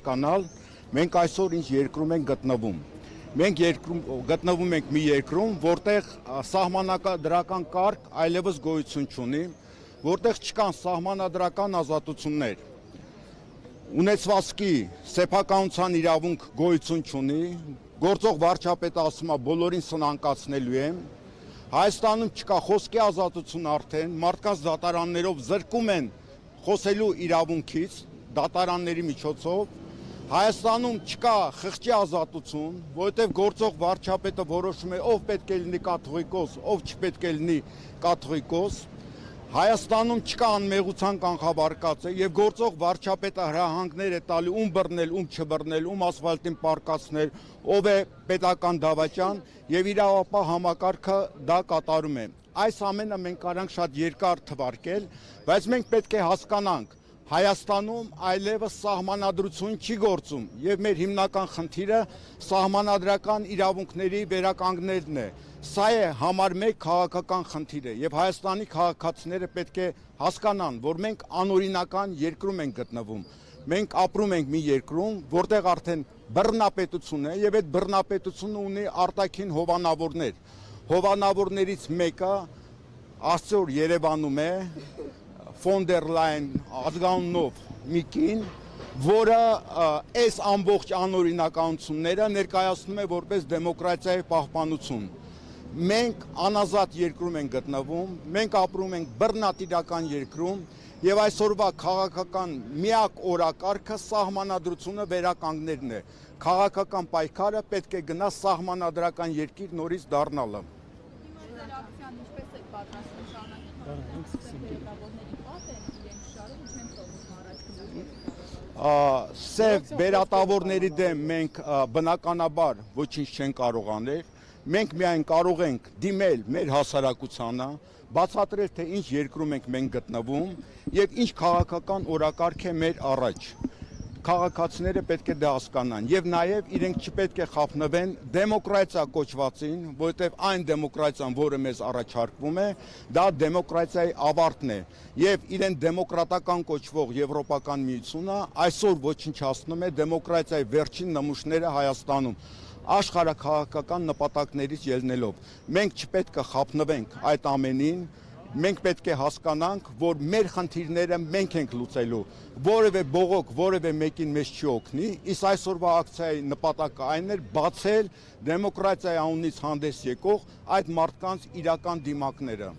հասկանալ, մենք այսօր ինչ երկրում ենք գտնվում։ Մենք գտնվում ենք մի երկրում, որտեղ սահմանադրական կարգ այլևս գոյություն չունի, որտեղ չկան սահմանադրական ազատություններ։ Ունեցվածքի սեփականության իրավունք գոյություն չունի, գործող վարչապետը ասում է բոլորին սնանկացնելու եմ։ Հայաստանում չկա խոսքի ազատություն արդեն, մարդկանց դատարաններով զրկում են խոսելու իրավունքից, դատարանների միջոցով։ Հայաստանում չկա խղճի ազատություն, որովհետև գործող վարչապետը որոշում է ով պետք է լինի կաթողիկոս, ով չպետք է լինի կաթողիկոս։ Հայաստանում չկա անմեղության կանխավարկածը եւ գործող վարչապետը հրահանգներ է տալի ում բռնել, ում չբռնել, ում ասֆալտին պարկացնել, ով է պետական դավաճան եւ իրավապահ համակարգը դա կատարում է։ Այս ամենը մենք կարանք շատ երկար թվարկել, բայց մենք պետք է հասկանանք, Հայաստանում այլևս սահմանադրություն չի գործում եւ մեր հիմնական խնդիրը սահմանադրական իրավունքների վերականգնելն է։ Սա է համար 1 քաղաքական խնդիրը եւ Հայաստանի քաղաքացիները պետք է հասկանան, որ մենք անօրինական երկրում ենք գտնվում։ Մենք ապրում ենք մի երկրում, որտեղ արդեն բռնապետություն է եւ այդ բռնապետությունը ունի արտաքին հովանավորներ։ Հովանավորներից մեկը Աստծո Երևանում է Ֆոն դեր Լայն ազգանունով մի կին, որը այս ամբողջ անօրինականությունները ներկայացնում է որպես դեմոկրատիայի պահպանություն։ Մենք անազատ երկրում ենք գտնվում, մենք ապրում ենք բռնատիրական երկրում եւ այսօրվա քաղաքական միակ օրակարգը սահմանադրությունը վերականգնելն է։ Քաղաքական պայքարը պետք է գնա սահմանադրական երկիր նորից դառնալը։ Սև բերատավորների դեմ մենք բնականաբար ոչինչ չենք կարող անել, մենք միայն կարող ենք դիմել մեր հասարակությանը, բացատրել թե ինչ երկրում ենք մենք գտնվում եւ ինչ քաղաքական օրակարգ է մեր առաջ։ Քաղաքացիները պետք է դա հասկանան եւ նաեւ իրենք չպետք է խափնվեն դեմոկրատիա կոչվածին, որովհետեւ այն դեմոկրատիան, որը մեզ առաջարկվում է, դա դեմոկրատիայի ավարտն է եւ իրեն դեմոկրատական կոչվող Եվրոպական միությունը այսօր ոչնչացնում է դեմոկրատիայի վերջին նմուշները Հայաստանում աշխարհաքաղաքական նպատակներից ելնելով։ Մենք չպետք է խափնվենք այդ ամենին։ Մենք պետք է հասկանանք, որ մեր խնդիրները մենք ենք լուծելու, որևէ բողոք, որևէ մեկին մեզ չի օգնի, իսկ այսօրվա ակցիայի նպատակը այն էր բացել դեմոկրատիայի անունից հանդես եկող այդ մարդկանց իրական դիմակները։